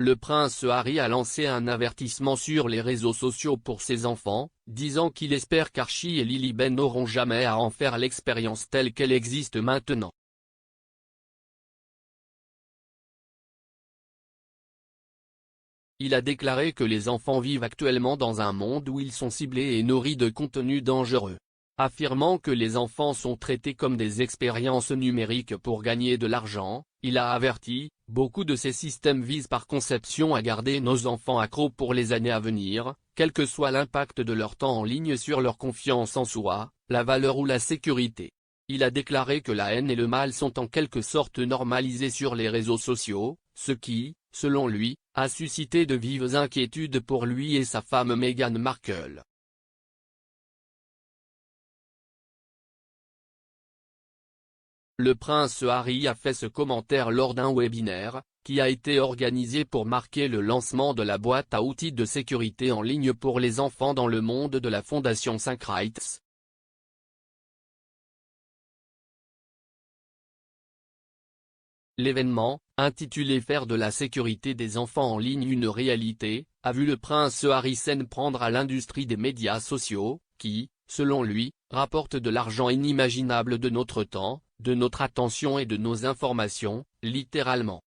Le prince Harry a lancé un avertissement sur les réseaux sociaux pour ses enfants, disant qu'il espère qu'Archie et Lily n'auront jamais à en faire l'expérience telle qu'elle existe maintenant. Il a déclaré que les enfants vivent actuellement dans un monde où ils sont ciblés et nourris de contenus dangereux. Affirmant que les enfants sont traités comme des expériences numériques pour gagner de l'argent, il a averti, beaucoup de ces systèmes visent par conception à garder nos enfants accros pour les années à venir, quel que soit l'impact de leur temps en ligne sur leur confiance en soi, la valeur ou la sécurité. Il a déclaré que la haine et le mal sont en quelque sorte normalisés sur les réseaux sociaux, ce qui, selon lui, a suscité de vives inquiétudes pour lui et sa femme Meghan Markle. Le prince Harry a fait ce commentaire lors d'un webinaire, qui a été organisé pour marquer le lancement de la boîte à outils de sécurité en ligne pour les enfants dans le monde de la fondation 5 Rights. L'événement, intitulé Faire de la sécurité des enfants en ligne une réalité, a vu le prince Harry s'en prendre à l'industrie des médias sociaux, qui, selon lui, rapporte de l'argent inimaginable de notre temps, de notre attention et de nos informations, littéralement.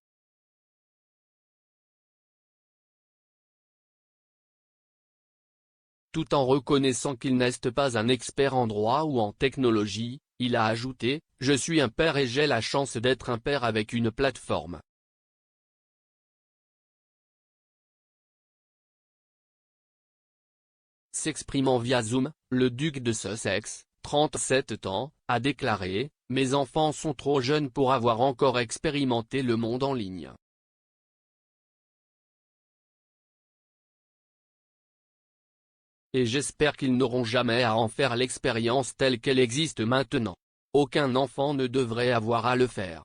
Tout en reconnaissant qu'il n'est pas un expert en droit ou en technologie, il a ajouté « Je suis un père et j'ai la chance d'être un père avec une plateforme. » S'exprimant via Zoom, le duc de Sussex, 37 ans, a déclaré « Mes enfants sont trop jeunes pour avoir encore expérimenté le monde en ligne. Et j'espère qu'ils n'auront jamais à en faire l'expérience telle qu'elle existe maintenant. Aucun enfant ne devrait avoir à le faire. »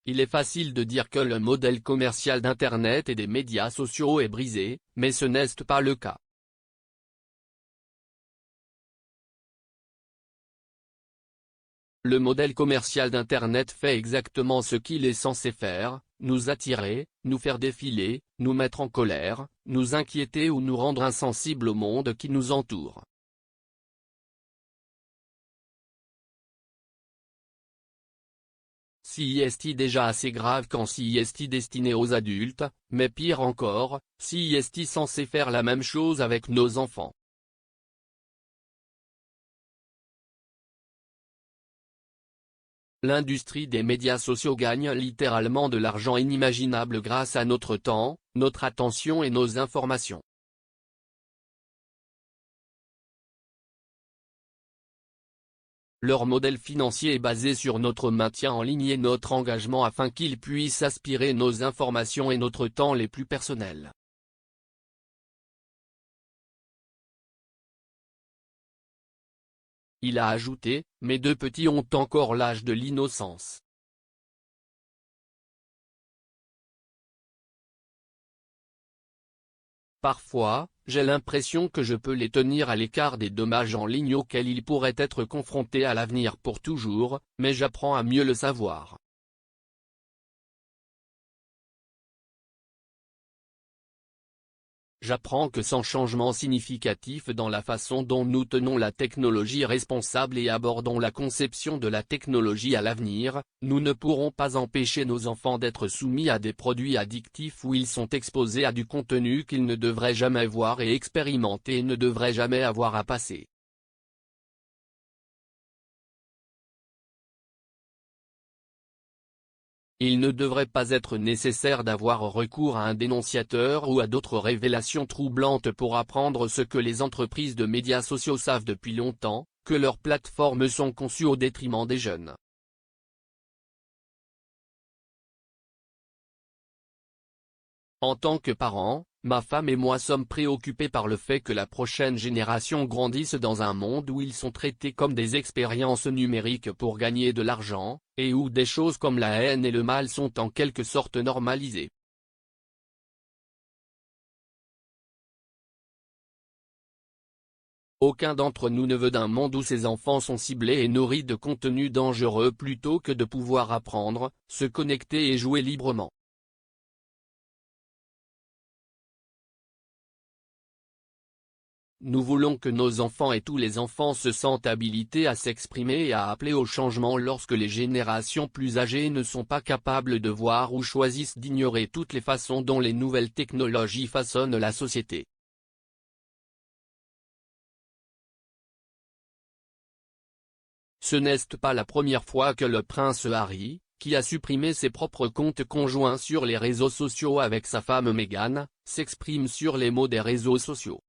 Il est facile de dire que le modèle commercial d'Internet et des médias sociaux est brisé, mais ce n'est pas le cas. Le modèle commercial d'Internet fait exactement ce qu'il est censé faire, nous attirer, nous faire défiler, nous mettre en colère, nous inquiéter ou nous rendre insensibles au monde qui nous entoure. Si est déjà assez grave quand si est destiné aux adultes, mais pire encore, si est censé faire la même chose avec nos enfants. L'industrie des médias sociaux gagne littéralement de l'argent inimaginable grâce à notre temps, notre attention et nos informations. Leur modèle financier est basé sur notre maintien en ligne et notre engagement afin qu'ils puissent aspirer nos informations et notre temps les plus personnels. Il a ajouté, mes deux petits ont encore l'âge de l'innocence. Parfois, j'ai l'impression que je peux les tenir à l'écart des dommages en ligne auxquels ils pourraient être confrontés à l'avenir pour toujours, mais j'apprends à mieux le savoir. J'apprends que sans changement significatif dans la façon dont nous tenons la technologie responsable et abordons la conception de la technologie à l'avenir, nous ne pourrons pas empêcher nos enfants d'être soumis à des produits addictifs où ils sont exposés à du contenu qu'ils ne devraient jamais voir et expérimenter et ne devraient jamais avoir à passer. Il ne devrait pas être nécessaire d'avoir recours à un dénonciateur ou à d'autres révélations troublantes pour apprendre ce que les entreprises de médias sociaux savent depuis longtemps, que leurs plateformes sont conçues au détriment des jeunes. En tant que parents, ma femme et moi sommes préoccupés par le fait que la prochaine génération grandisse dans un monde où ils sont traités comme des expériences numériques pour gagner de l'argent, et où des choses comme la haine et le mal sont en quelque sorte normalisées. Aucun d'entre nous ne veut d'un monde où ses enfants sont ciblés et nourris de contenus dangereux plutôt que de pouvoir apprendre, se connecter et jouer librement. Nous voulons que nos enfants et tous les enfants se sentent habilités à s'exprimer et à appeler au changement lorsque les générations plus âgées ne sont pas capables de voir ou choisissent d'ignorer toutes les façons dont les nouvelles technologies façonnent la société. Ce n'est pas la première fois que le prince Harry, qui a supprimé ses propres comptes conjoints sur les réseaux sociaux avec sa femme Meghan, s'exprime sur les mots des réseaux sociaux.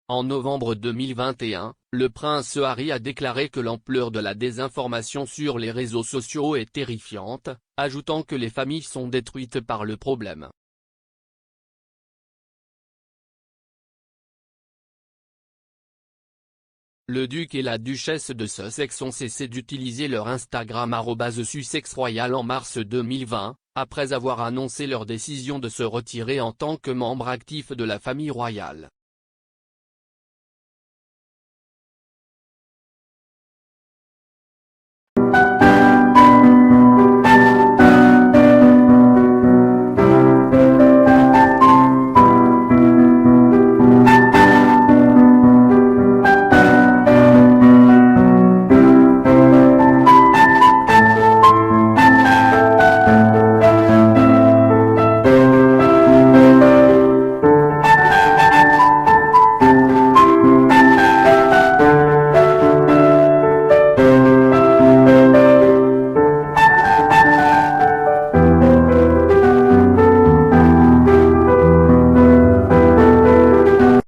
En novembre 2021, le prince Harry a déclaré que l'ampleur de la désinformation sur les réseaux sociaux est terrifiante, ajoutant que les familles sont détruites par le problème. Le duc et la duchesse de Sussex ont cessé d'utiliser leur Instagram @SussexRoyal en mars 2020, après avoir annoncé leur décision de se retirer en tant que membre actif de la famille royale.